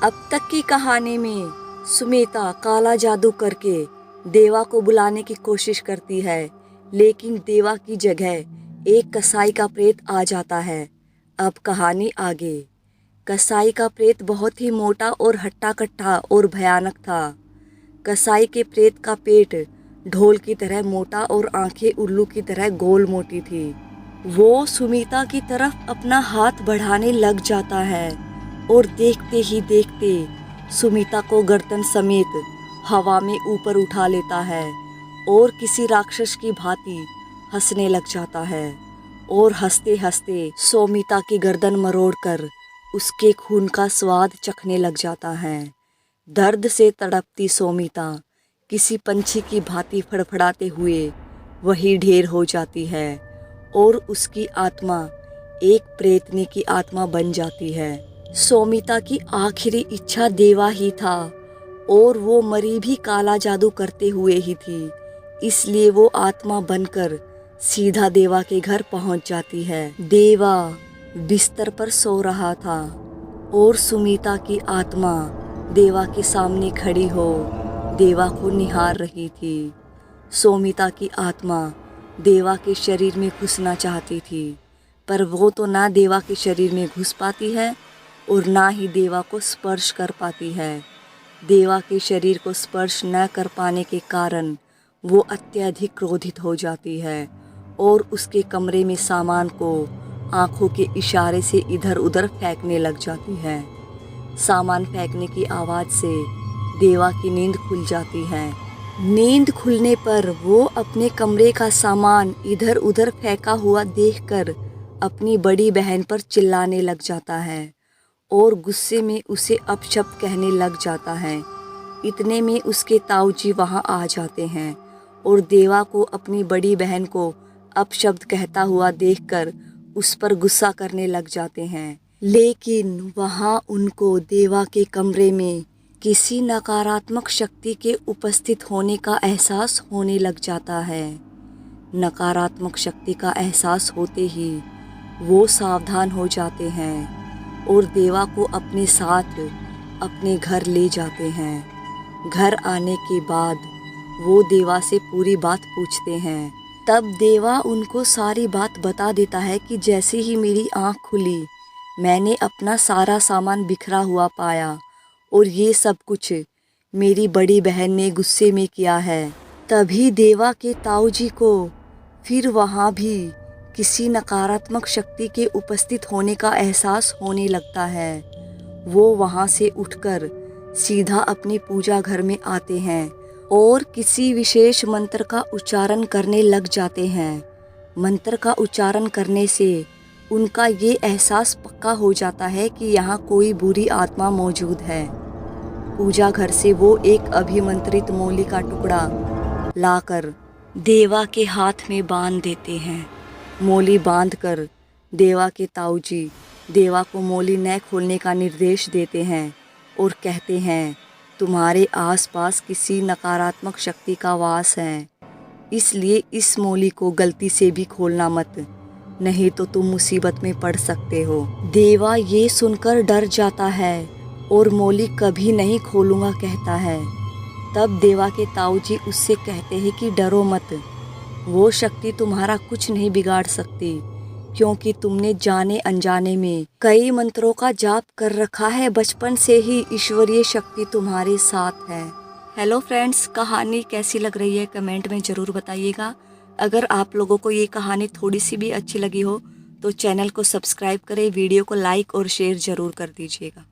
अब तक की कहानी में सुमिता काला जादू करके देवा को बुलाने की कोशिश करती है, लेकिन देवा की जगह एक कसाई का प्रेत आ जाता है। अब कहानी आगे। कसाई का प्रेत बहुत ही मोटा और हट्टा-कट्टा और भयानक था। कसाई के प्रेत का पेट ढोल की तरह मोटा और आंखें उल्लू की तरह गोल मोटी थी। वो सुमिता की तरफ अपना हाथ बढ़ाने लग जाता है और देखते ही देखते सुमिता को गर्दन समेत हवा में ऊपर उठा लेता है और किसी राक्षस की भांति हंसने लग जाता है और हंसते हंसते सुमिता की गर्दन मरोड़कर उसके खून का स्वाद चखने लग जाता है। दर्द से तड़पती सुमिता किसी पंछी की भांति फड़फड़ाते हुए वही ढेर हो जाती है और उसकी आत्मा एक प्रेतनी की आत्मा बन जाती है। सुमिता की आखिरी इच्छा देवा ही था और वो मरी भी काला जादू करते हुए ही थी, इसलिए वो आत्मा बनकर सीधा देवा के घर पहुंच जाती है। देवा बिस्तर पर सो रहा था और सुमिता की आत्मा देवा के सामने खड़ी हो देवा को निहार रही थी। सुमिता की आत्मा देवा के शरीर में घुसना चाहती थी, पर वो तो ना देवा के शरीर में घुस पाती है और ना ही देवा को स्पर्श कर पाती है। देवा के शरीर को स्पर्श न कर पाने के कारण वो अत्यधिक क्रोधित हो जाती है और उसके कमरे में सामान को आंखों के इशारे से इधर उधर फेंकने लग जाती है। सामान फेंकने की आवाज़ से देवा की नींद खुल जाती है। नींद खुलने पर वो अपने कमरे का सामान इधर उधर फेंका हुआ देखकर अपनी बड़ी बहन पर चिल्लाने लग जाता है और गुस्से में उसे अपशब्द कहने लग जाता है। इतने में उसके ताऊजी वहां आ जाते हैं और देवा को अपनी बड़ी बहन को अपशब्द कहता हुआ देखकर उस पर गुस्सा करने लग जाते हैं। लेकिन वहां उनको देवा के कमरे में किसी नकारात्मक शक्ति के उपस्थित होने का एहसास होने लग जाता है। नकारात्मक शक्ति का एहसास होते ही वो सावधान हो जाते हैं और देवा को अपने साथ अपने घर ले जाते हैं। घर आने के बाद वो देवा से पूरी बात पूछते हैं। तब देवा उनको सारी बात बता देता है कि जैसे ही मेरी आँख खुली मैंने अपना सारा सामान बिखरा हुआ पाया और ये सब कुछ मेरी बड़ी बहन ने गुस्से में किया है। तभी देवा के ताऊजी को फिर वहाँ भी किसी नकारात्मक शक्ति के उपस्थित होने का एहसास होने लगता है। वो वहाँ से उठकर सीधा अपने पूजा घर में आते हैं और किसी विशेष मंत्र का उच्चारण करने लग जाते हैं। मंत्र का उच्चारण करने से उनका ये एहसास पक्का हो जाता है कि यहाँ कोई बुरी आत्मा मौजूद है। पूजा घर से वो एक अभिमंत्रित मौली का टुकड़ा लाकर देवा के हाथ में बांध देते हैं। मौली बांधकर देवा के ताऊजी देवा को मौली न खोलने का निर्देश देते हैं और कहते हैं, तुम्हारे आसपास किसी नकारात्मक शक्ति का वास है, इसलिए इस मौली को गलती से भी खोलना मत, नहीं तो तुम मुसीबत में पड़ सकते हो। देवा ये सुनकर डर जाता है और मौली कभी नहीं खोलूंगा कहता है। तब देवा के ताऊजी उससे कहते हैं कि डरो मत, वो शक्ति तुम्हारा कुछ नहीं बिगाड़ सकती, क्योंकि तुमने जाने अनजाने में कई मंत्रों का जाप कर रखा है। बचपन से ही ईश्वरीय शक्ति तुम्हारे साथ है। हेलो फ्रेंड्स, कहानी कैसी लग रही है कमेंट में ज़रूर बताइएगा। अगर आप लोगों को ये कहानी थोड़ी सी भी अच्छी लगी हो तो चैनल को सब्सक्राइब करें, वीडियो को लाइक और शेयर ज़रूर कर दीजिएगा।